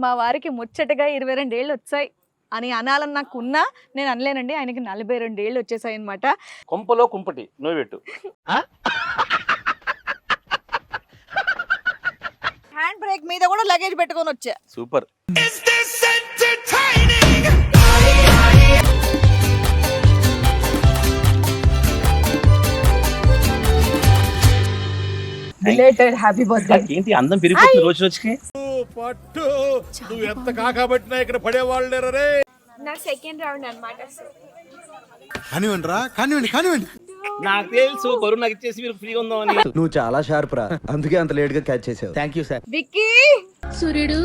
మా వారికి ముచ్చటగా 22 ఏళ్ళు వచ్చాయి అని అనాలని నాకు ఉన్నా నేను అనలేనండి. ఆయనకి 42 ఏళ్ళు వచ్చేసాయి అనమాట. కొంపలో కుంపటి నువ్వు పెట్టు. హ్యాండ్ బ్రేక్ మీద కూడా లగేజ్ పెట్టుకొని వచ్చా. సూపర్. Belated happy birthday. ఏంటి అందం పెరిగిపోతుంది రోజు రోజుకి. పట్టు నువ్వు ఎంత కాకబట్టినా ఇక్కడ పడేవాళ్ళు లేరే. నా సెకండ్ రౌండ్ అన్నమాట. కానివ్వండి రా, కానివ్వండి. నాకు తెలుసు బరువు నాకు ఇచ్చేసి మీరు ఫ్రీగా ఉందామని. నువ్వు చాలా షార్ప్ రా, అందుకే అంత లేట్ గా క్యాచ్ చేసావు. Thank you sir. విక్కీ సూర్యుడు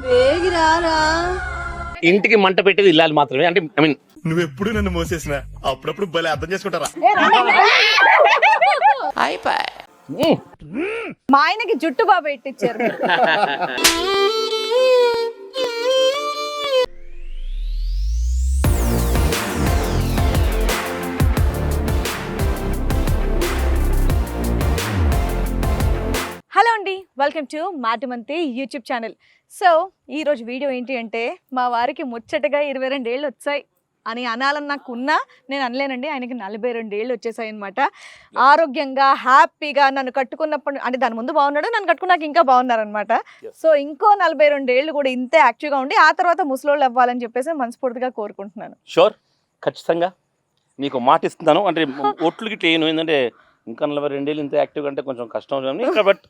వేగిరారా. ఇంటికి మంట పెట్టేది ఇల్లాలి మాత్రమే. అంటే ఐ మీన్ నువ్వెప్పుడు నన్ను మోసేసిన అప్పుడప్పుడు భలే అర్థం చేసుకుంటారా. మా ఆయనకి జుట్టు బాబు పెట్టించారు. హలో అండి, welcome to Maatamanthi YouTube channel. So ఈరోజు వీడియో ఏంటి అంటే మా వారికి ముచ్చటగా 22 ఏళ్ళు వచ్చాయి అని అనాలని నాకు ఉన్నా నేను అనలేనండి. ఆయనకి 42 ఏళ్ళు వచ్చేసాయి అనమాట. ఆరోగ్యంగా హ్యాపీగా నన్ను కట్టుకున్నప్పుడు అంటే దాని ముందు బాగున్నాడు, నన్ను కట్టుకున్నాక ఇంకా బాగున్నారనమాట. సో ఇంకో 42 ఏళ్ళు కూడా ఇంతే యాక్టివ్గా ఉండి ఆ తర్వాత ముసలోళ్ళు అవ్వాలని చెప్పేసి మనస్ఫూర్తిగా కోరుకుంటున్నాను. షూర్, ఖచ్చితంగా నీకు మాట ఇస్తున్నాను. అంటే ఒట్లు గిట్ల ఏను ఏంటంటే ఇంకా 42 ఏళ్ళు ఇంత యాక్టివ్గా అంటే కొంచెం కష్టం ఇంకా. బట్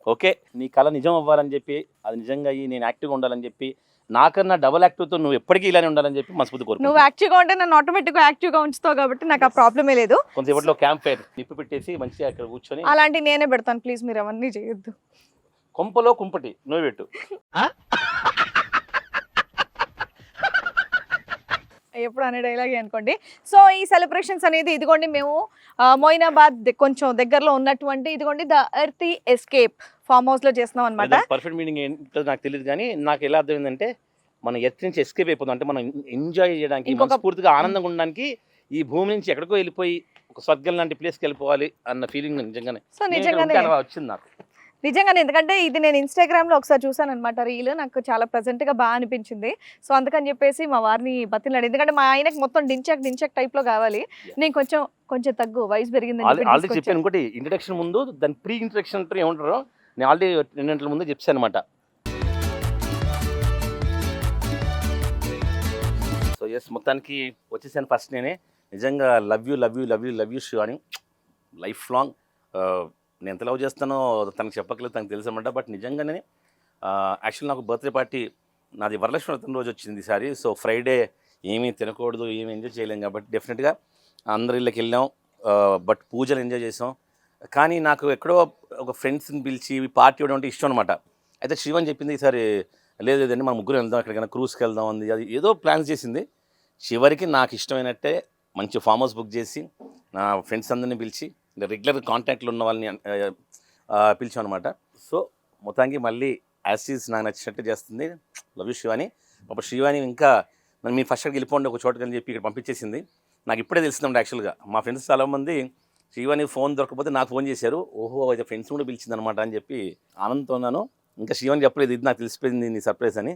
ఓకే, నీ కళ నిజం అవ్వాలని చెప్పి అది నిజంగా అయ్యి నేను యాక్టివ్గా ఉండాలని చెప్పి నాకన్నా డబల్ యాక్టివ్తో నువ్వు ఎప్పటికీ ఇలానే ఉండాలని చెప్పి మనస్ఫూర్తి కోరుకుంటున్నాను. నువ్వు యాక్టివ్గా ఉంటే నన్ను ఆటోమేటిక్గా యాక్టివ్గా ఉంచుతావు కాబట్టి నాకు ఆ ప్రాబ్లమే లేదు. కొంతసేపట్లో క్యాంప్ ఫైర్ నిప్పు పెట్టేసి మంచిగా అక్కడ కూర్చొని అలాంటి నేనే పెడతాను. ప్లీజ్ మీరు అవన్నీ చేయొద్దు. కొంపలో కుంపటి నువ్వు పెట్టు. ఎప్పుడు అనే డైలాగే అనుకోండి. సో ఈ సెలబ్రేషన్స్ అనేది ఇదిగోండి మేము మొయినాబాద్ కొంచెం దగ్గరలో ఉన్నటువంటి ఇదిగోండి the earth escape farm house లో చేస్తున్నాం అనమాట. పర్ఫెక్ట్ మీనింగ్ ఏంటో నాకు తెలియదు కానీ నాకు ఎలా అర్థమైందంటే మనం ఎర్త్ నుంచి ఎస్కేప్ అయిపోతాం. అంటే మనం ఎంజాయ్ చేయడానికి మనస్ఫూర్తిగా ఆనందంగా ఉండడానికి ఈ భూమి నుంచి ఎక్కడికో వెళ్ళిపోయి ఒక స్వర్గం లాంటి ప్లేస్కి వెళ్ళిపోవాలి అన్న ఫీలింగ్ నిజంగానే. సో నిజంగానే వచ్చింది నాకు. నిజంగానే, ఎందుకంటే ఇది నేను ఇన్స్టాగ్రామ్లో ఒకసారి చూసాను అనమాట రీల్. నాకు చాలా ప్రెజెంట్గా బాగా అనిపించింది. సో అందుకని చెప్పేసి మా వారిని బతిలాడు. ఎందుకంటే మా ఆయనకి మొత్తం డించక్ టైప్లో కావాలి. నేను కొంచెం తగ్గు వయసు పెరిగింది. ఆల్రెడీ చెప్పాను. ఇంకోటి ఇంట్రడక్షన్ ముందు దాని ప్రీ ఇంట్రడక్షన్ అంటారు ఏమంటారో నేను ఆల్రెడీ 2 గంటల ముందు చెప్పాను అనమాట. సో ఎస్, మొత్తానికి వచ్చేసాను ఫస్ట్ నేనే. నిజంగా love you Shivani. Life long నేను ఎంత లవ్ చేస్తానో తనకు చెప్పకలేదు, తనకు తెలుసు అనమాట. బట్ నిజంగానే యాక్చువల్లీ నాకు బర్త్డే పార్టీ నాది వరలక్ష్మి వ్రతం రోజు వచ్చింది ఈసారి. సో ఫ్రైడే ఏమీ తినకూడదు, ఏమీ ఎంజాయ్ చేయలేం కాబట్టి డెఫినెట్గా అందరి ఇళ్ళకి వెళ్ళాం. బట్ పూజలు ఎంజాయ్ చేసాం. కానీ నాకు ఎక్కడో ఒక ఫ్రెండ్స్ని పిలిచి పార్టీ ఇవ్వడం అంటే ఇష్టం అనమాట. అయితే శివని చెప్పింది ఈసారి లేదండి మా ముగ్గురు వెళ్దాం, ఎక్కడికైనా క్రూజ్కి వెళ్దాం అంది. అది ఏదో ప్లాన్స్ చేసింది. చివరికి నాకు ఇష్టమైనట్టే మంచి ఫామ్ హౌస్ బుక్ చేసి నా ఫ్రెండ్స్ అందరినీ పిలిచి రెగ్యులర్ కాంటాక్ట్లో ఉన్న వాళ్ళని పిలిచాం అనమాట. సో మొత్తానికి మళ్ళీ యాసిస్ నాకు నచ్చినట్టు చేస్తుంది. Love you Shivani. అప్పుడు శివాని ఇంకా నన్ను మీరు ఫస్ట్ వెళ్ళిపోండి ఒక చోటుకి అని చెప్పి ఇక్కడ పంపించేసింది. నాకు ఇప్పుడే తెలిసిందండి. యాక్చువల్గా మా ఫ్రెండ్స్ చాలామంది శివాని ఫోన్ దొరకకపోతే నాకు ఫోన్ చేశారు. ఓహో అయితే ఫ్రెండ్స్ కూడా పిలిచింది అనమాట అని చెప్పి ఆనందంతో ఉన్నాను. ఇంకా శివాని చెప్పలేదు, ఇది నాకు తెలిసిపోయింది నీ సర్ప్రైజ్ అని.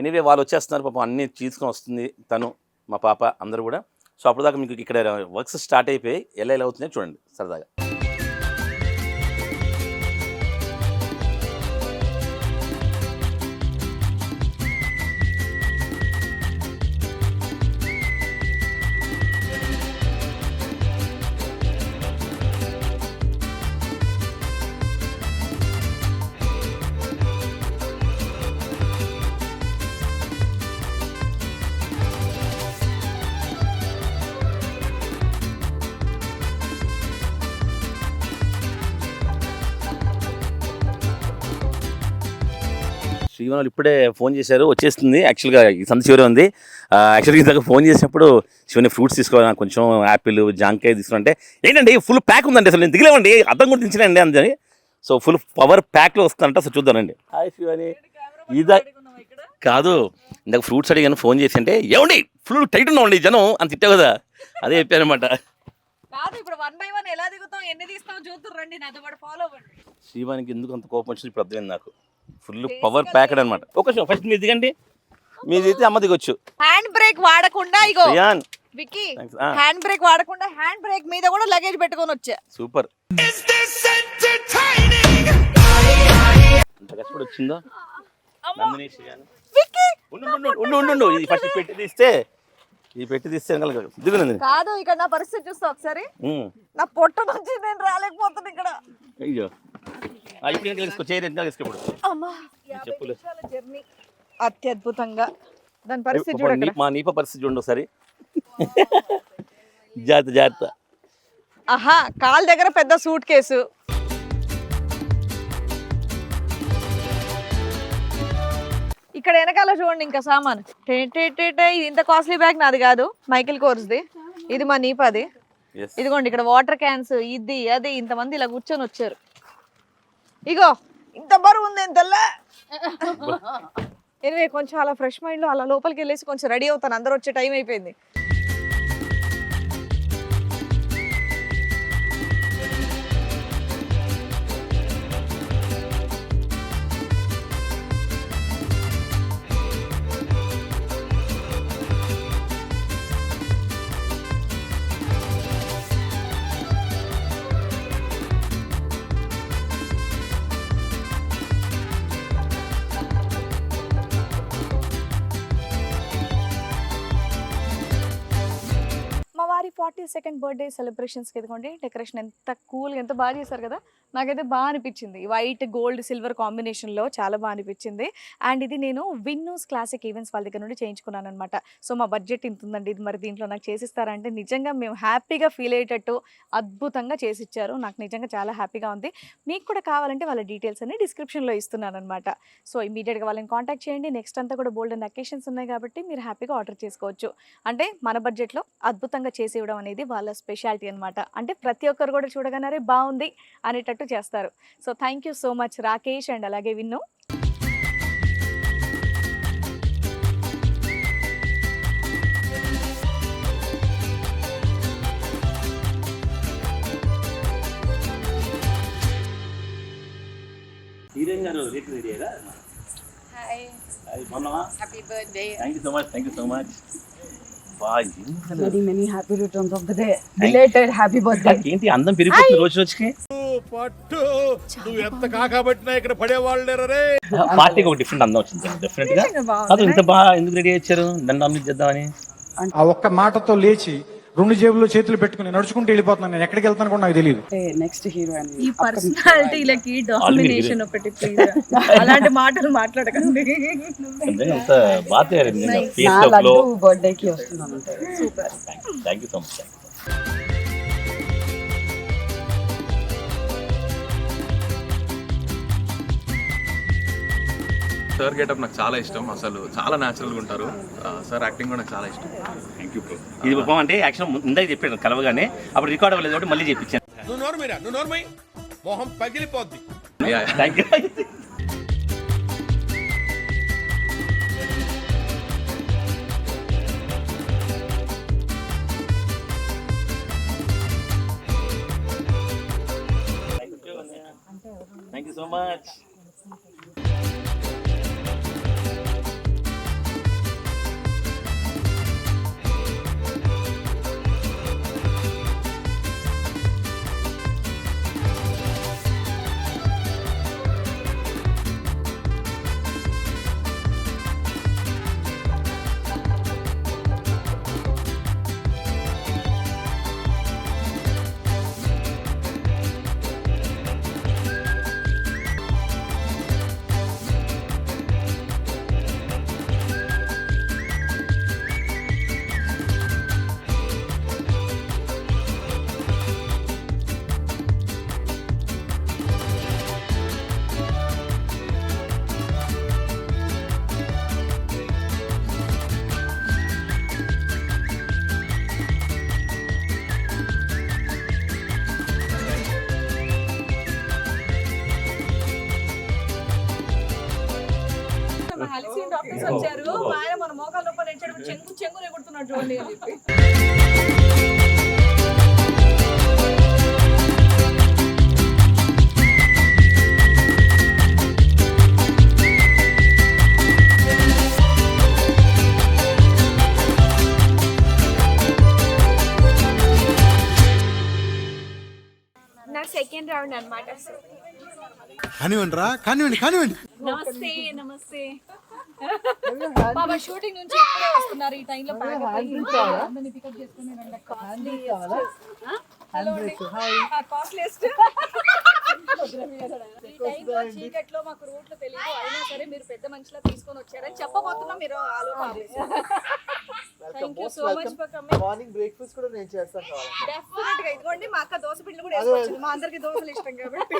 ఎనీవే వాళ్ళు వచ్చేస్తున్నారు పాపం, అన్నీ తీసుకొని వస్తుంది తను, మా పాప అందరూ కూడా. సో అప్పుడు దాకా మీకు ఇక్కడ వర్క్స్ స్టార్ట్ అయిపోయి ఎలా అవుతున్నాయో చూడండి సరదాగా. శ్రీవన్ ఇప్పుడే ఫోన్ చేశారు, వచ్చేస్తుంది. యాక్చువల్గా ఈ సంత చివరి ఉంది. యాక్చువల్గా ఇందాక ఫోన్ చేసినప్పుడు శివని ఫ్రూట్స్ తీసుకోవాలి, నాకు కొంచెం యాపిల్ జాంకాయ తీసుకుంటే ఏంటంటే ఫుల్ ప్యాక్ ఉందండి, అసలు నేను దిగలేమండి, అర్థం కూడా దించలేండి అందని. సో ఫుల్ పవర్ ప్యాక్లో వస్తుందంట. అసలు చూద్దానండి. హాయ్ శివని. ఇదా కాదు, ఇందాక ఫ్రూట్స్ అడిగాను ఫోన్ చేసి, అంటే ఏమండి ఫుల్ టైట్ ఉన్నామండి జనం అని తిట్టావు కదా, అదే చెప్పాను అనమాట. శివానికి ఎందుకు అంత కోపం వచ్చింది ఇప్పుడు అర్థమైంది నాకు. ఫుల్ పవర్ ప్యాకెడ్ అనమాట. ఒక ఫస్ట్ మీరు దిగండి, మీరు దిగితే అమ్మ దిగొచ్చు. హ్యాండ్ బ్రేక్ వాడకుండా ఇగో రియాన్ విక్కీ Thanks. హ్యాండ్ బ్రేక్ వాడకుండా హ్యాండ్ బ్రేక్ మీద కూడా లగేజ్ పెట్టుకొని వచ్చా. సూపర్. అంత కష్టపడి వచ్చిందో నందిని శ్రీయాన్. విక్కీ ఉండు ఇది ఫస్ట్ పెట్టి తీస్తే దిగు నందిని. కాదు ఇక్కడ నా పరిస్థితి చూస్తా ఒకసారి. నా పొట్ట నుంచి నేను రాలేకపోతాను ఇక్కడ. అయ్యో ఇప్పుడు ఎంత తీసుకో, చైర్ ఎంత తీసుకోప్పుడు అమ్మా చెప్పులు. జర్నీ అత్యద్భుతంగా. దాని పరిస్థితి చూడండి. మా నీప పరిస్థితి చూడండి ఒకసారి. జాగ్రత్త. ఆహా కాల్ దగ్గర పెద్ద సూట్ కేసు. ఇక్కడ వెనకాల చూడండి ఇంకా సామాన్. ఇది ఇంత కాస్ట్లీ బ్యాగ్ నాది కాదు, మైకిల్ కోర్స్ది. ఇది మా నీపాది. Yes. ఇదిగోండి ఇక్కడ వాటర్ క్యాన్స్, ఇది అది ఇంతమంది ఇలా కూర్చొని వచ్చారు. ఇగో ఇంత బరువు ఉంది ఎంతల్లా. ఎనివే కొంచెం అలా ఫ్రెష్ మైండ్లో అలా లోపలికి వెళ్ళేసి కొంచెం రెడీ అవుతాను, అందరూ వచ్చే టైం అయిపోయింది. మా వారి 42nd బర్త్డే సెలబ్రేషన్స్కి ఎదుకోండి డెకరేషన్ ఎంత కూల్గా ఎంత బాగా చేశారు కదా. నాకైతే బాగా అనిపించింది. వైట్ గోల్డ్ సిల్వర్ కాంబినేషన్లో చాలా బాగా అనిపించింది. అండ్ ఇది నేను విన్నూస్ క్లాసిక్ ఈవెంట్స్ వాళ్ళ దగ్గర నుండి చేయించుకున్నాను అనమాట. సో మా బడ్జెట్ ఇంత ఉందండి, ఇది మరి దీంట్లో నాకు చేసిస్తారంటే నిజంగా మేము హ్యాపీగా ఫీల్ అయ్యేటట్టు అద్భుతంగా చేసిచ్చారు. నాకు నిజంగా చాలా హ్యాపీగా ఉంది. మీకు కూడా కావాలంటే వాళ్ళ డీటెయిల్స్ అన్ని డిస్క్రిప్షన్లో ఇస్తున్నాను అనమాట. సో ఇమీడియట్గా వాళ్ళని కాంటాక్ట్ చేయండి. నెక్స్ట్ అంతా కూడా బోల్డ్ అండ్ అకేషన్స్ ఉన్నాయి కాబట్టి మీరు హ్యాపీగా ఆర్డర్ చేసుకోవచ్చు. అంటే మన బడ్జెట్లో అద్భుతంగా చేసి ఇవ్వడం అనేది వాళ్ళ స్పెషాలిటీ అనమాట. అంటే ప్రతి ఒక్కరు కూడా చూడగానే బాగుంది అనేటట్టు చేస్తారు. So thank you so much Rakesh and అలాగే విన్ను. Happy birthday. Thank you so much. Many happy returns of the day. Belated happy birthday. ఏంటి అందం పెరిగిపోతుంది రోజు రోజుకి. పట్టు నువ్వు ఎంత కాకబట్టినా ఇక్కడ పడేవాళ్ళు లేరు రే. పార్టీకి ఒక డిఫరెంట్ అందం వచ్చింది డెఫినెట్ గా. అది ఇంత బాగా ఎందుకు రెడీ అయ్యారు దాన్ని నామినేట్ చేద్దామని? ఆ ఒక్క మాటతో లేచి 2 జేబుల్లో చేతులు పెట్టుకుని నడుచుకుంటూ వెళ్ళిపోతున్నాను. నేను ఎక్కడికి వెళ్తాను కూడా నాకు తెలియదు. Next hero and ఈ పర్సనాలిటీలకి డామినేషన్ ఒకటి ప్లీజ్. అలాంటి మాటలు మాట్లాడకండి. అంత బాగా తయారైంది నా ఫేస్ లో. లడ్డు బర్త్డే కి వస్తున్నాను. Super. Thank you so much. Sir getup నాకు చాలా ఇష్టం. అసలు చాలా న్యాచురల్గా ఉంటారు. సార్ యాక్టింగ్ కూడా నాకు చాలా ఇష్టం. Thank you bro. ఇది పాపం అంటే యాక్షన్ ఇందాక చెప్పాను కలవగానే, అప్పుడు రికార్డ్ అవ్వలేదు కాబట్టి మళ్ళీ చెప్పించాను. నువ్వు నోర్మై మొహం పగిలిపోద్ది. Thank you. Thank you so much. Doctors వచ్చారు. ఆయన మన మోకాల నొప్పి చెంగు ఎగుడుతున్నాడు చూడండి అని చెప్పి. ఆవిడ అనమాట. కానివ్వండి రా, కానివ్వండి కానివ్వండి. నమస్తే నమస్తే. బాబా షూటింగ్ నుంచి ఇప్పుడే వస్తున్నారు ఈ టైంలో. పికప్ చేసుకుని కాస్ట్లీస్ట్ ఈ టైంలో చీకట్లో మాకు రూట్లు తెలియదు, అయినా సరే మీరు పెద్ద మనిషిలా తీసుకొని వచ్చారని చెప్పబోతున్నా. మీరు ఆలోచన. Thank you so much for coming. Morning breakfast కూడా నేను చేస్తాను కావాలి. డెఫినెట్ గా ఇదిగోండి, మా అక్క దోశ పిండి కూడా వేసుకొచ్చింది. మా అందరికి దోశలు ఇష్టం కాబట్టి.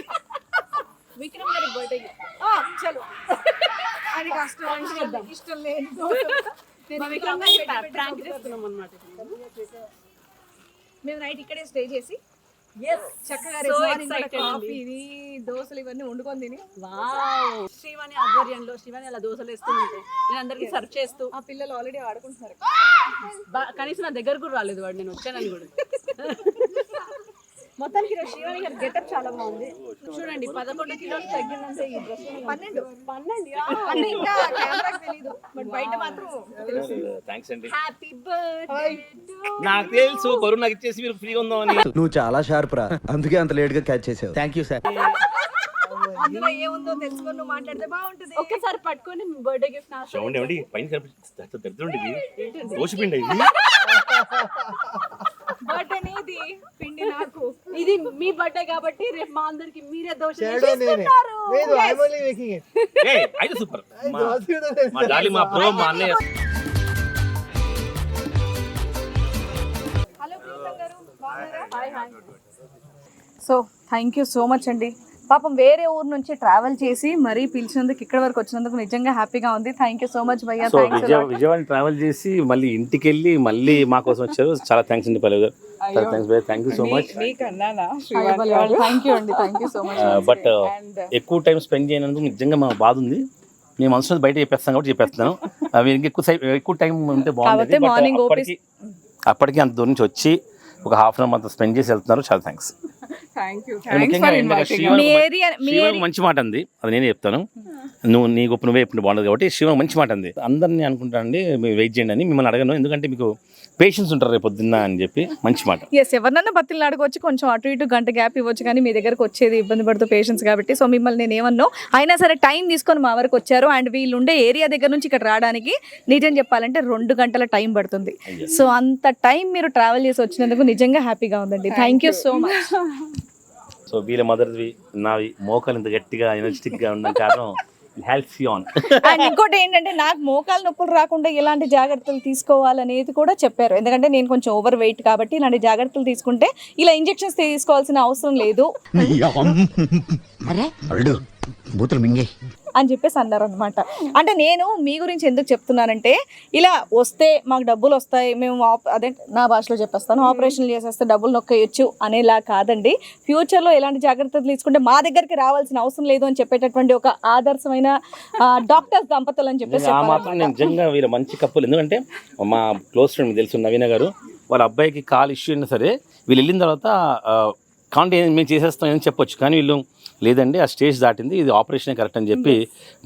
విక్రమ్ గారి బర్త్డే చలో అది కష్టం, ఇష్టం లేదు మేము నైట్ ఇక్కడే స్టే చేసి చక్కగా కాఫీ దోశలు ఇవన్నీ వండుకొని తిని శ్రీవాణి ఆధ్వర్యంలో శ్రీవాణి అలా దోశలు వేస్తుంటే నేను అందరికి సర్వ్ చేస్తూ, ఆ పిల్లలు ఆల్రెడీ ఆడుకుంటున్నారు. కనీసం నా దగ్గర కూడా రాలేదు వాడు, నేను వచ్చానని కూడా. మొత్తానికి శ్రీవాణి గారి గెటప్ చాలా బాగుంది. చూడండి 11 కిలోలు తగ్గిందంటే ఈ డ్రెస్ 12 అంటే ఇంకా కెమెరాకి తెలీదు, బట్ బయట మాత్రం థ్యాంక్స్ అండి. హ్యాపీ బర్త్డే నాకు తెలుసు బరువు నాకు ఇచ్చేసి మీరు ఫ్రీగా ఉందామని. నువ్వు చాలా షార్ప్ రా, అందుకే అంత లేట్ గా క్యాచ్ చేసావు. Thank you sir. అందులో ఏముందో తెలుసుకొని నువ్వు మాట్లాడితే బాగుంటుంది. ఒక్కసారి పట్టుకొని మీ బర్త్డే గిఫ్ట్ నా చూడండి ఏమండి పైన కనిపిస్తుంది దరిద్రం ఇది దోషపిండి ఇది. బర్త్డే నీది, పిండి నాకు. ఇది మీ బర్త్డే కాబట్టి రేపు మా అందరికి మీరే దోశ అయితే సూపర్. మా డాలి మా బ్రో మా అన్నయ్య. హలో ప్రీతం గారు, బాగున్నారా? So thank you so much అండి. పాపం వేరే ఊరు నుంచి ట్రావెల్ చేసి మరీ పిలిచినందుకు ఇక్కడ వరకు వచ్చినందుకు నిజంగా హ్యాపీగా ఉంది. థ్యాంక్ యూ సో మచ్ భయ్యా. సో విజయవాడ ట్రావెల్ చేసి మళ్ళీ ఇంటికి వెళ్ళి మళ్ళీ మా కోసం వచ్చారు. చాలా థ్యాంక్స్ అండి పల్లవి గారు. చాలా థ్యాంక్స్ భయ్యా, thank you so much. Thank you అండి, thank you so much. But ఎక్కువ టైం స్పెండ్ చేయనందుకు నిజంగా మా బాధ ఉంది. మేము మనసు బయట చెప్పేస్తాం కాబట్టి చెప్పేస్తున్నాను. అవి ఎక్కువ టైం ఉంటే బాగుంది. అప్పటికి అంత దూరం నుంచి వచ్చి ఒక హాఫ్ అన్ అవర్ అంతా స్పెండ్ చేసి వెళ్తున్నారు. చాలా థ్యాంక్స్. మంచి మాట అంది, అది నేనే చెప్తాను. నువ్వు నీ గొప్ప నువ్వే ఎప్పుడు బాగుండదు కాబట్టి శివ మంచి మాట అంది. అందరినీ అనుకుంటానండి మీరు వెయిట్ చేయండి అని, మిమ్మల్ని అడగను ఎందుకంటే మీకు పేషెన్స్ ఉంటారు రేపు పొద్దున్న అని చెప్పి మంచి మాట. ఎస్, ఎవరినన్నా బతిని అడగవచ్చు, కొంచెం అటు ఇటు గంట గ్యాప్ ఇవ్వచ్చు, కానీ మీ దగ్గరకు వచ్చేది ఇబ్బంది పడుతూ పేషెన్స్ కాబట్టి. సో మిమ్మల్ని నేను ఏమన్నా అయినా సరే టైం తీసుకొని మా వరకు వచ్చారు. అండ్ వీళ్ళు ఉండే ఏరియా దగ్గర నుంచి ఇక్కడ రావడానికి నిజం చెప్పాలంటే 2 గంటల టైం పడుతుంది. సో అంత టైం మీరు ట్రావెల్ చేసి వచ్చినందుకు నిజంగా హ్యాపీగా ఉందండి. Thank you so much. So వీళ్ళ మదర్వి నావి మోకాలు ఇంత గట్టిగా ఎనర్జెటిక్గా ఉన్న కారణం హెల్ప్స్ యూ ఆన్. అండ్ ఇంకోటి ఏంటంటే నాకు మోకాలు నొప్పులు రాకుండా ఎలాంటి జాగ్రత్తలు తీసుకోవాలనేది కూడా చెప్పారు. ఎందుకంటే నేను కొంచెం ఓవర్ వెయిట్ కాబట్టి ఇలాంటి జాగ్రత్తలు తీసుకుంటే ఇలా ఇంజెక్షన్స్ తీసుకోవాల్సిన అవసరం లేదు అని చెప్పేసి అన్నారు అనమాట. అంటే నేను మీ గురించి ఎందుకు చెప్తున్నానంటే, ఇలా వస్తే మాకు డబ్బులు వస్తాయి, మేము అదే నా భాషలో చెప్పేస్తాను, ఆపరేషన్లు చేసేస్తే డబ్బులు నొక్కేయచ్చు అనేలా కాదండి. ఫ్యూచర్లో ఎలాంటి జాగ్రత్తలు తీసుకుంటే మా దగ్గరికి రావాల్సిన అవసరం లేదు అని చెప్పేటటువంటి ఒక ఆదర్శమైన డాక్టర్స్ దంపతులు అని చెప్పేసి ఆ మాత్రం నేను నిజంగా వీళ్ళ మంచి కప్పులు. ఎందుకంటే మా క్లోజ్ ఫ్రెండ్ తెలుసు నవీన గారు, వాళ్ళ అబ్బాయికి కాల్ ఇష్యూ అయినా సరే వీళ్ళు వెళ్ళిన తర్వాత కాంటే మేము చేసేస్తాం అని చెప్పొచ్చు, కానీ వీళ్ళు లేదండి ఆ స్టేజ్ దాటింది, ఇది ఆపరేషన్ కరెక్ట్ అని చెప్పి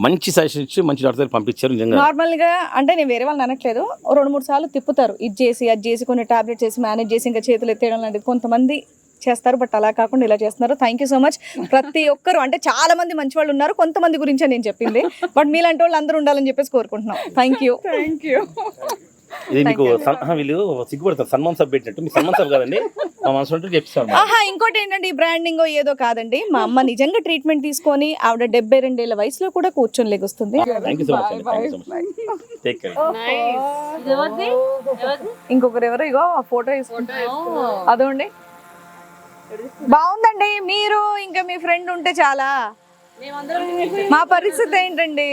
మంచి సజెషన్ ఇచ్చి మంచి డాక్టర్ పంపించారు. నిజంగా నార్మల్గా అంటే నేను వేరే వాళ్ళని అనట్లేదు, 2-3 సార్లు తిప్పుతారు, ఇది చేసి అది చేసి కొన్ని టాబ్లెట్స్ చేసి మేనేజ్ చేసి ఇంకా చేతులు ఎత్తేయడం లాంటిది కొంతమంది చేస్తారు. బట్ అలా కాకుండా ఇలా చేస్తున్నారు. Thank you so much. ప్రతి ఒక్కరు అంటే చాలా మంది మంచి వాళ్ళు ఉన్నారు, కొంతమంది గురించే నేను చెప్పింది, బట్ మీలాంటి వాళ్ళు అందరూ ఉండాలని చెప్పేసి కోరుకుంటున్నాం. Thank you. ఇది మీకు వీళ్ళు సిగ్గుపడతారు సన్మాన్ సబ్ పెట్టినట్టు, మీ సన్మాన్ సబ్ కాదండి, మా మనసు చెప్తాను. ఇంకోటి ఏంటంటే ఈ బ్రాండింగ్ ఏదో కాదండి, మా అమ్మ నిజంగా ట్రీట్మెంట్ తీసుకొని ఆవిడ 72 ఏళ్ల వయసులో కూడా కూర్చొని లెగుస్తుంది. థ్యాంక్ యూ సో మచ్ అండి, thank you so much. Take care. ఇంకొకరు ఎవరు ఇగో ఫోటో తీసుకుంటారు, అదోండి బాగుందండి. మీరు ఇంకా మీ ఫ్రెండ్ ఉంటే చాలా, మా పరిస్థితి ఏంటండి?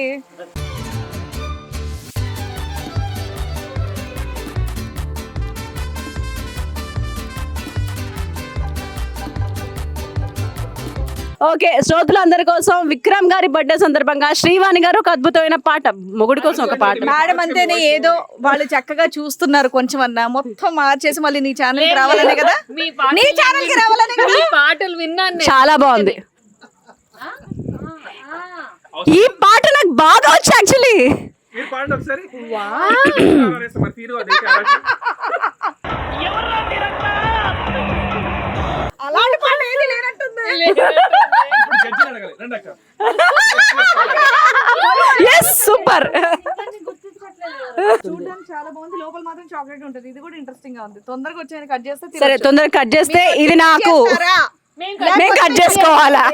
ఓకే, శ్రోతలందరి కోసం విక్రమ్ గారి బర్త్డే సందర్భంగా శ్రీవాణి గారు ఒక అద్భుతమైన పాట, మొగుడి కోసం ఒక పాట. మేడం అంతేనే, ఏదో వాళ్ళు చక్కగా చూస్తున్నారు కొంచెం అన్నా, మొత్తం మార్చేసి మళ్ళీ నీ ఛానల్ కి రావాలనే కదా, నీ ఛానల్ కి రావాలనే కదా. పాటలు విన్నాను, చాలా బాగుంది ఈ పాట, నాకు బాగా వచ్చి యాక్చువల్లీ. అలాంటి పాట ఏది లేనట్టుంది. Yes super. చూడడానికి చాలా బాగుంది, లోపల మాత్రం చాక్లెట్ ఉంటుంది. ఇది కూడా ఇంట్రెస్టింగ్ గా ఉంది. తొందరగా వచ్చి కట్ చేస్తే సరే తొందరగా కట్ చేస్తే ఇది నాకు, మేము కట్ చేసుకోవాలా?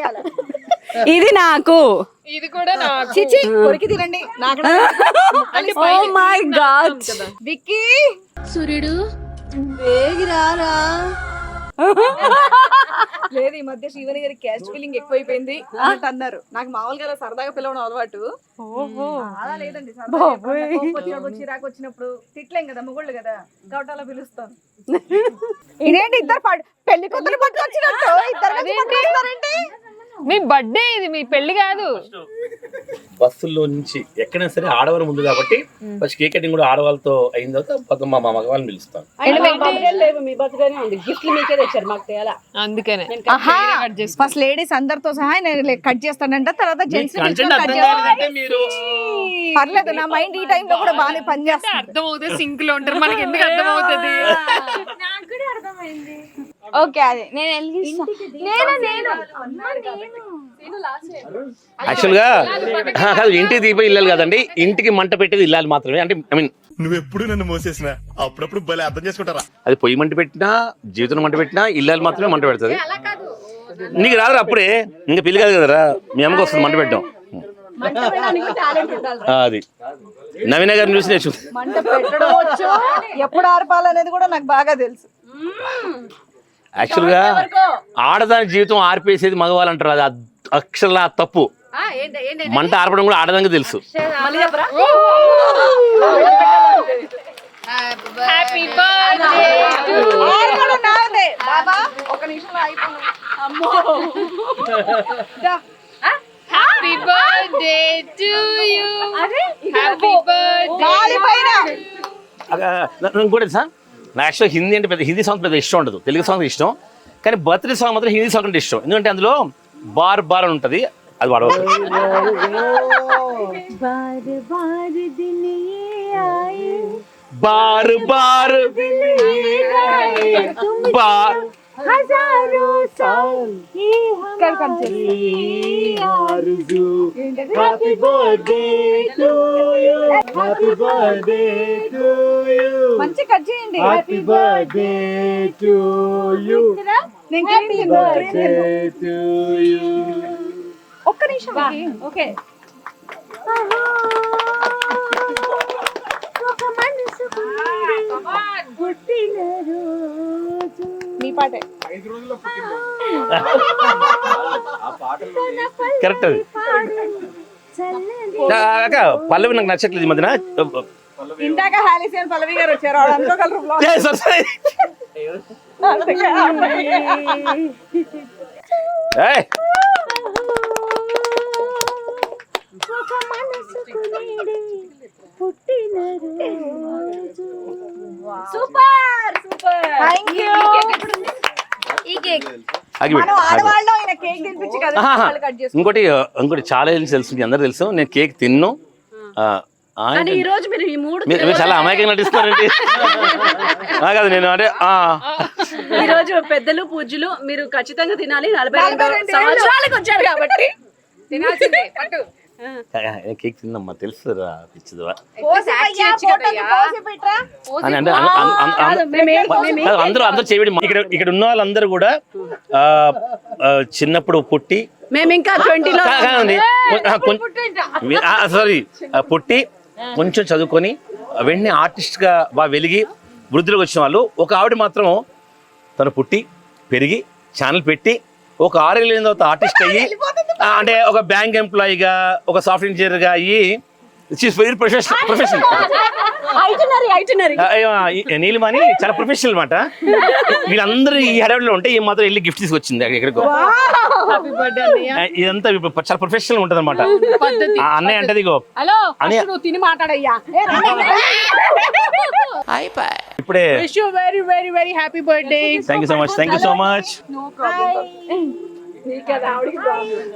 ఇది నాకు, ఇది కూడా నాకు. చిచి కొరికి తినండి. నాకు ఓ మై గాడ్. విక్కీ సూర్యుడు లేదు, ఈ మధ్య శ్రీవని గారి క్యాస్ట్ ఫీలింగ్ ఎక్కువైపోయింది అన్నట్టు అన్నారు. నాకు మామూలుగా అలా సరదాగా పిలవడం అలవాటు. అలా లేదండి, చిరాకు వచ్చినప్పుడు తిట్లేం కదా, మొగుళ్ళు కదా, కాబట్టి అలా పిలుస్తాను. ఇదేంటి ఇద్దరు పెళ్లి కొత్తలు పట్టుకొచ్చినట్టు ఇద్దరు? మీ బర్త్డే ఇది, మీ పెళ్లి కాదు. బస్సుల్లో నుంచి ఎక్కడైనా సరే ఆడవారు ముందు కాబట్టి ఫస్ట్ కేక్ కటింగ్ కూడా ఆడవాళ్ళతో అయిన తర్వాత మా మగవాళ్ళని పిలుస్తాను. మీ బర్త్డేనే ఉంది, గిఫ్ట్లు మీకే తెచ్చారు, మాకు తేలా. అందుకనే ఫస్ట్ లేడీస్ అందరితో సహా నేను కట్ చేస్తానంట, తర్వాత జెంట్స్ పర్లేదు. నా మైండ్ ఈ టైంలో కూడా బాగానే పనిచేస్తుంది. అర్థమవుతుంది, సింక్ లో ఉంటారు, మనకి ఎందుకు అర్థమవుతుంది? ఓకే, అది నేను యాక్చువల్ గా కాదు, ఇంటికి దీపం ఇల్లాలి కదండి, ఇంటికి మంట పెట్టేది ఇల్లాలి మాత్రమే. అంటే ఐ మీన్ నువ్వెప్పుడు నన్ను మోసేసినా అప్పుడప్పుడు భలే అర్థం చేసుకుంటారా. అది పొయ్యి మంట పెట్టినా, జీవితం మంట పెట్టినా ఇల్లాలి మాత్రమే మంట పెడుతుంది. నీకు రాదు అప్పుడే, ఇంకా పెళ్లి కాదు కదరా, మీ అమ్మకి వస్తుంది మంట పెట్టడం. అది నవీన గారిని చూసి నేర్చు. మంట పెట్టడం వచ్చు, ఎప్పుడు ఆర్పాలనేది కూడా నాకు బాగా తెలుసు. యాక్చువల్ గా ఆడదాని జీవితం ఆర్పేసేది మగవాళ్ళు అంటారు, అది అక్షర తప్పు. మంట ఆర్పడం కూడా ఆడదానికి తెలుసు. హ్యాపీ బర్త్డే బాబా, ఒక నిమిషంలో అయిపోయింది. Happy birthday to you. Happy birthday. ఇంకోటి సార్, నా యాక్చువల్ హిందీ అంటే పెద్ద హిందీ సాంగ్ పెద్ద ఇష్టం ఉండదు, తెలుగు సాంగ్ ఇష్టం. కానీ బర్త్డే సాంగ్ మాత్రం హిందీ సాంగ్ అంటే ఇష్టం, ఎందుకంటే అందులో బార్ బార్ అని ఉంటుంది, అది వాడవచ్చు. బార్ బార్ బార్ మంచి కట్ చేయండి. ఒక్క నిమిషం. ఓకే, మీ పాటే కరెక్ట్. అది పల్లవి నాకు నచ్చట్లేదు ఈ మధ్యన. ఇందాక హాలిసియన్ పల్లవి గారు వచ్చారు, ఆవిడ అనుకోగలరు vlog. Super super, thank you. ఈ కేక్ మనం ఆడవాళ్ళలో ఈయన కేక్ తినిపించి కదా వాళ్ళు కట్ చేస్తారు. ఇంకోటి చాలా తెలుసు, మీ అందరూ తెలుసు, నేను కేక్ తిన్ను. ఈ రోజు మీరు ఈ మూడు మీరు చాలా అమాయకంగా నటిస్తారండి. కాదు నేను అంటే ఈ రోజు పెద్దలు పూజ్యులు మీరు ఖచ్చితంగా తినాలి. 42 సంవత్సరాలకు వచ్చారు కాబట్టి తినాల్సిందే. పట్టు. కేక్ తిందమ్మా, తెలుసురా పిచ్చిదివా పోసి అయ్యా, ఫోటోకి పోసి పెట్టరా. అని అంటే అందరూ చేయబడి ఇక్కడ ఉన్న వాళ్ళందరూ కూడా చిన్నప్పుడు పుట్టి, మేము ఇంకా 20లో సారీ పుట్టి కొంచెం చదువుకొని వెంటనే ఆర్టిస్ట్గా బాగా వెలిగి వృద్ధిలోకి వచ్చిన వాళ్ళు. ఒక ఆవిడ మాత్రం తను పుట్టి పెరిగి ఛానల్ పెట్టి ఒక 6 ఏళ్ళ తర్వాత ఆర్టిస్ట్ అయ్యి, అంటే ఒక బ్యాంక్ ఎంప్లాయీగా, ఒక సాఫ్ట్వేర్ ఇంజనీర్గా అయ్యి, వెరీ ప్రొఫెషనల్. నీలిమని చాలా ప్రొఫెషనల్ అనమాట. వీళ్ళందరూ ఈ హడావిడిలో ఉంటే ఈ మాత్రం వెళ్ళి గిఫ్ట్ తీసుకొచ్చింది ఎక్కడికో. ఇదంతా చాలా ప్రొఫెషనల్ ఉంటుంది అనమాట. అన్నయ్య అంటే ఇగో తిని మాట్లాడయ్యా. ఇప్పుడే very very very happy birthday. Thank you so much.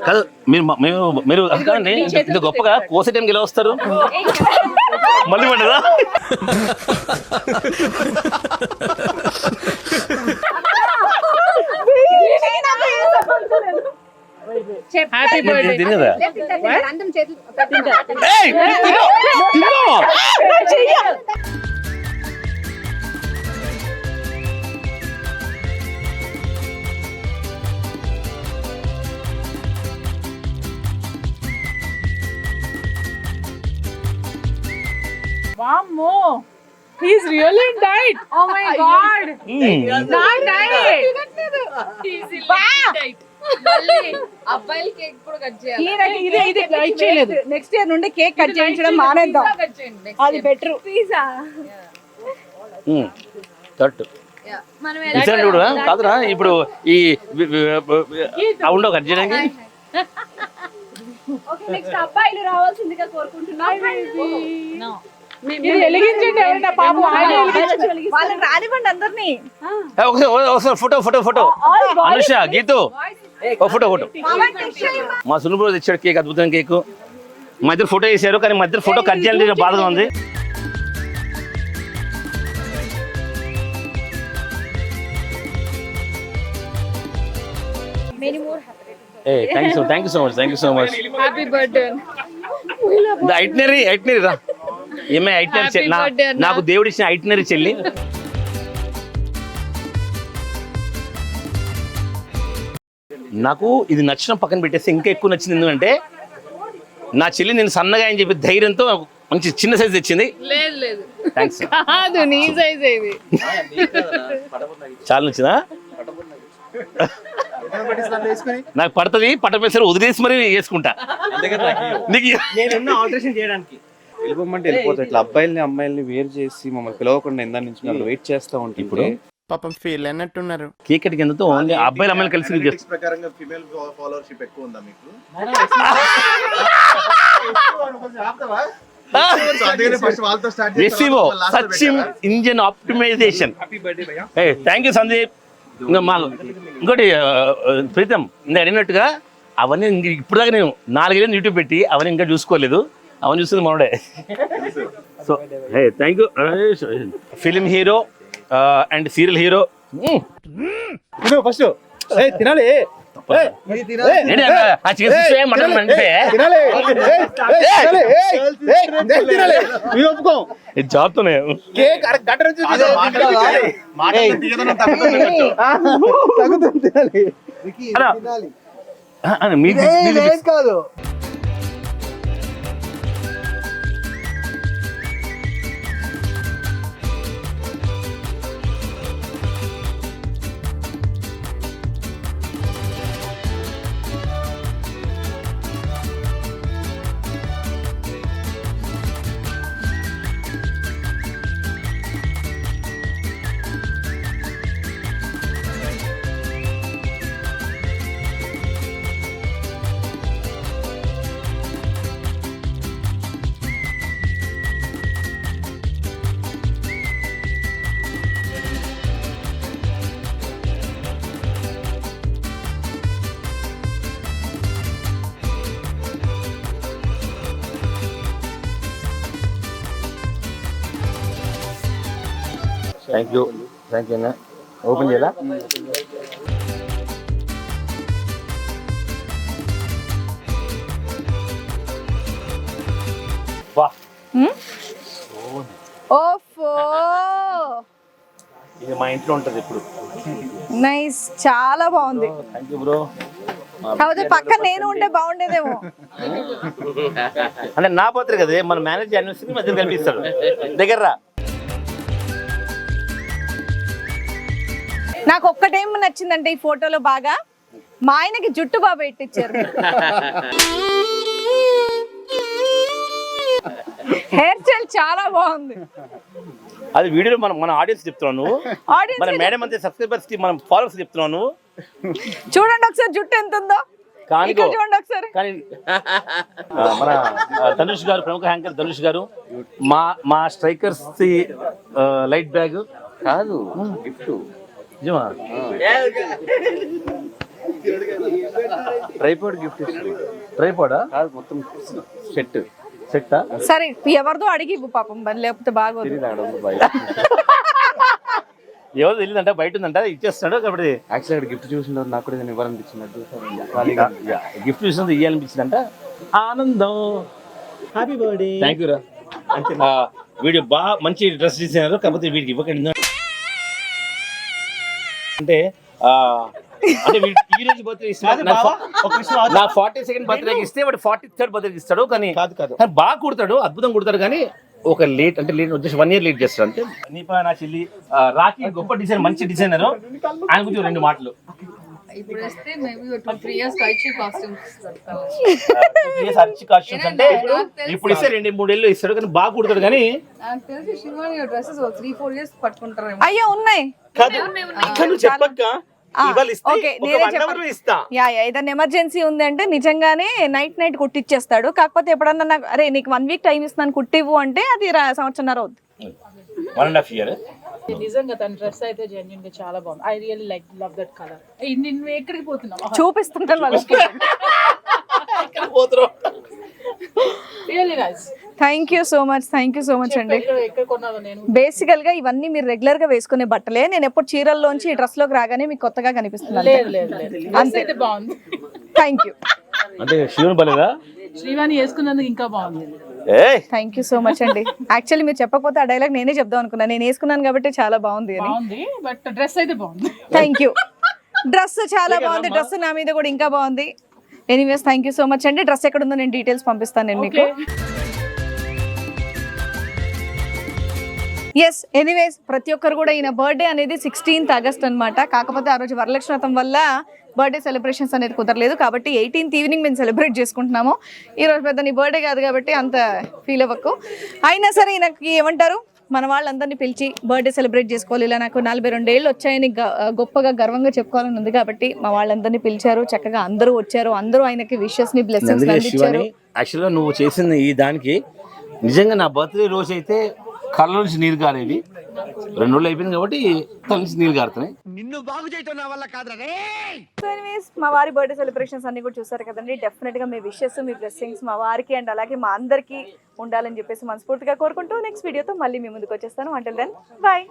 కాదు మీరు కాదండి, ఇంత గొప్పగా కోసే టైంకి ఎలా వస్తారు? మళ్ళీ పడ్డదా? హ్యాపీ బర్త్డే తిను కదా అందరం చేతులు ఏయ్, తిను, తిను. వామ్మో he's really diet oh my god not diet అబ్బాయిల కేక్ కూడా కట్ చేయాలి ఇది లైక్ చేయలేదు నెక్స్ట్ ఇయర్ నుండి కేక్ కట్ చేయించడం మానేద్దాం అది బెటర్ పిజ్జా కరెక్ట్ మనం ఇచ్చాడు చూడు కాదురా ఇప్పుడు ఈ ఉండవు కట్ చేయడానికి ఓకే నెక్స్ట్ అబ్బాయిలు రావాల్సిందిగా కోరుకుంటున్నాం ఇది వెలిగించండి ఎవరైనా పాపం ఆయన వెలిగించండి. వాళ్ళని రానివ్వండి అందరినీ. ఒకసారి photo photo photo Anusha Geethu ఒక ఫోటో ఫోటో మా సునుబ్రో తెచ్చాడు కేక్ అద్భుతమైన కేక్ మా ఇద్దరు ఫోటో వేసారు కానీ మా ఇద్దరు ఫోటో కట్ చేయాలంటే బాధగా ఉంది thank you so much happy birthday itinerary రా ఏమే ఐటనరీ నాకు దేవుడు ఇచ్చిన ఐటనరీ చెల్లి నాకు ఇది నచ్చిన పక్కన పెట్టేస్తే ఇంకా ఎక్కువ నచ్చింది ఎందుకంటే నా చెల్లి నేను సన్నగా అని చెప్పి ధైర్యంతో మంచి చిన్న సైజ్ తెచ్చింది లేదు లేదు థ్యాంక్స్ కాదు నీ సైజ్ ఇది చాలా నచ్చిందా నాకు పడుతుంది పట్టపేసరి వదిలేసి మరి వేసుకుంటా నీకు నేనున్న ఆల్టరేషన్ చేయడానికి వెళ్ళిపోమంటే వెళ్ళిపోతాయి ఇట్లా అబ్బాయిల్ని అమ్మాయిల్ని వేరు చేసి మమ్మల్ని పిలవకుండా ఇందా నుంచి వాళ్ళు వెయిట్ చేస్తా ఉంటారు ఇప్పుడు పాపం ఫీల్ అన్నట్టున్నారు కేక్ కటింగ్ ఎందుతో ఓన్లీ అబ్బాయిలు అమ్మాయిలు కలిసి చేస్తారు ప్రకారంగా ఫిమేల్ ఫాలోవర్షిప్ ఎక్కువ ఉందా మీకు ఫస్ట్ వాళ్ళతో స్టార్ట్ రెసివో సచిమ్ engine optimization thank you Sandeep ఇంకా మాకు ఇంకోటి ప్రీతం నేను అడిగినట్టుగా అవన్నీ ఇప్పుడు దాకా నేను 4 ఏళ్ళు యూట్యూబ్ పెట్టి అవన్నీ ఇంకా చూసుకోలేదు అవన్నీ చూస్తుంది మనోడే so thank you film hero and serial hero first తినాలి మటన్ అంటే జాబ్తోనే కాదు థ్యాంక్ యూ అన్న ఓపెన్ చేయాలా వా ఓఫో ఇది మా ఇంట్లో ఉంటుంది ఇప్పుడు నైస్ చాలా బాగుంది. థ్యాంక్ యూ బ్రో కాకపోతే పక్కన నేను ఉంటే బాగుండేదేమో. అంటే నా పోతారు కదా మన మేనేజర్ అనిపిస్తుంది మధ్య కనిపిస్తాడు దగ్గర రా. నాకు ఒక్కటేం నచ్చిందంటే ఈ ఫోటోలో బాగా మా ఆయనకి జుట్టు బాగా పెట్టించారు. హెయిర్ స్టైల్ చాలా బాగుంది. అది వీడియోలో మన ఆడియన్స్ చెప్తున్నావు నువ్వు Audience మన మేడం అంతే సబ్స్క్రైబర్స్ కి మనం ఫాలోవర్స్ చెప్తున్నావు నువ్వు చూడండి ఒకసారి జుట్టు ఎంత ఉందో. కానీ ఇక్కడ చూడండి ఒకసారి. కానీ మన ధనుష్ గారు ప్రముఖ యాంకర్ ధనుష్ గారు మా స్ట్రైకర్స్ లైట్ బ్యాగ్ కాదు గిఫ్ట్ నిజమా ట్రైపాడ్ గిఫ్ట్ ట్రైపాడా కాదు మొత్తం సెట్ సెట్టా సరే ఎవరిదో అడిగి ఇవ్వు పాపం లేకపోతే బాగోదు. ఎవరు తెలియదంట, బయట ఉందంట, ఇచ్చేస్తాడు. కాబట్టి యాక్చువల్లీ అక్కడ గిఫ్ట్ చూసిన తర్వాత నాకు కూడా ఏదైనా ఇవ్వాలనిపించినట్టు గిఫ్ట్ చూసినందుకు ఇవ్వాలనిపించిందంట. ఆనందం. Happy birthday. థ్యాంక్ యూ రా. వీడియో బాగా మంచి డ్రెస్ చేసినారు, కాకపోతే వీడికి ఇవ్వకండి. అంటే అంటే ఈ రోజు బర్త్డే ఇస్తాడు, నా 42nd బర్త్డేకి ఇస్తే వాడు 43rd బర్త్డేకి ఇస్తాడు. కానీ కాదు బాగా కుడతాడు, అద్భుతం కుడతాడు. కానీ ఒక లేట్ అంటే లేట్ వచ్చేసి 1 year లేట్ చేస్తాడు అంతే. నీపా నా చెల్లి రాఖీ గొప్ప డిజైన్, మంచి డిజైనర్. ఆయన గురించి 2 మాటలు. ఇప్పుడు వస్తే మేబీ 2-3 years కల్చర్ కాస్ట్యూమ్స్ అరిచి కాస్ట్యూమ్స్ అంటే ఇప్పుడు ఇస్తే 2-3 ఏళ్ళు ఇస్తాడు, కానీ బాగా కుడతాడు. కానీ నాకు తెలిసి శివాని డ్రెస్సెస్ 3-4 years పట్టుకుంటారు. అయ్యో ఉన్నాయి. చెప్పక్క ఓకే, ఏదైనా ఎమర్జెన్సీ ఉంది అంటే నిజంగానే నైట్ కుట్టిచ్చేస్తాడు. కాకపోతే ఎప్పుడన్నా నాకు అరే నీకు 1 week టైం ఇస్తున్నాను కుట్టివ్వు అంటే అది సంవత్సరంన్నర అవుద్ది. 1.5 year. నిజంగా తన డ్రెస్ అయితే జెన్యూన్ గా చాలా బాగుంది. I really love that colour. నిన్ను ఎక్కడికి పోతున్నావు చూపిస్తుంటాను వాళ్ళకి. Really nice. Thank you so much అండి. ఎక్కడ కొన్నావు? నేను బేసికల్ గా ఇవన్నీ మీరు రెగ్యులర్ గా వేసుకునే బట్టలే. నేను ఎప్పుడు చీరల్లోంచి ఈ డ్రెస్ లోకి రాగానే మీకు కొత్తగా కనిపిస్తున్నాను. డ్రెస్ అయితే బాగుంది. Thank you. అంటే శివుని బలేదా శ్రీవాణి వేసుకున్నందుకు ఇంకా బాగుంది. థ్యాంక్ యూ సో మచ్ అండి. యాక్చువల్లీ మీరు చెప్పకపోతే ఆ డైలాగ్ నేనే చెప్దాం అనుకున్నాను. నేను వేసుకున్నాను కాబట్టి చాలా బాగుంది అని. బట్ డ్రెస్ అయితే బాగుంది. Thank you. డ్రెస్ చాలా బాగుంది. డ్రెస్ నా మీద కూడా ఇంకా బాగుంది. Anyways thank you so much అండి. డ్రెస్ ఎక్కడ ఉందో నేను డీటెయిల్స్ పంపిస్తాను నేను మీకు. ఎస్, ఎనీవేస్ ప్రతి ఒక్కరు కూడా ఈయన బర్త్డే అనేది 16th August అనమాట. కాకపోతే ఆ రోజు వరలక్ష్మి వ్రతం వల్ల బర్త్డే సెలబ్రేషన్స్ అనేది కుదరలేదు. కాబట్టి 18th ఈవినింగ్ మేము సెలబ్రేట్ చేసుకుంటున్నాము. ఈ రోజు పెద్ద నీ బర్త్డే కాదు కాబట్టి అంత ఫీల్ అవ్వకు. అయినా సరే ఈయనకి ఏమంటారు, మన వాళ్ళందరినీ పిలిచి బర్త్డే సెలబ్రేట్ చేసుకోవాలి, ఇలా నాకు 42 ఏళ్ళు వచ్చాయని గొప్పగా గర్వంగా చెప్పుకోవాలని ఉంది. కాబట్టి మా వాళ్ళందరినీ పిలిచారు, చక్కగా అందరూ వచ్చారు. అందరూ ఆయనకి విషెస్ ని బ్లెస్సింగ్స్ అందించారు. యాక్చువల్గా నువ్వు చేసిన ఈ దానికి నిజంగా నా బర్త్డే రోజు అయితే కళ్ళ నుంచి నీరు కారేవి. 2 రోజులు అయిపోయింది కాబట్టి కళ్ళ నుంచి నీరు కారుతున్నాయి. నిన్ను బాగు చేయటం నా వల్ల కాదురా. మా వారి బర్త్డే సెలబ్రేషన్స్ అన్ని కూడా చూసారు కదండి. డెఫినెట్ గా మీ విషెస్, మీ బ్లెస్సింగ్స్ మా వారికి అండ్ అలాగే మా అందరికీ ఉండాలని చెప్పేసి మనస్ఫూర్తిగా కోరుకుంటూ నెక్స్ట్ వీడియోతో మళ్ళీ మీ ముందుకు వచ్చేస్తాను. Until then bye.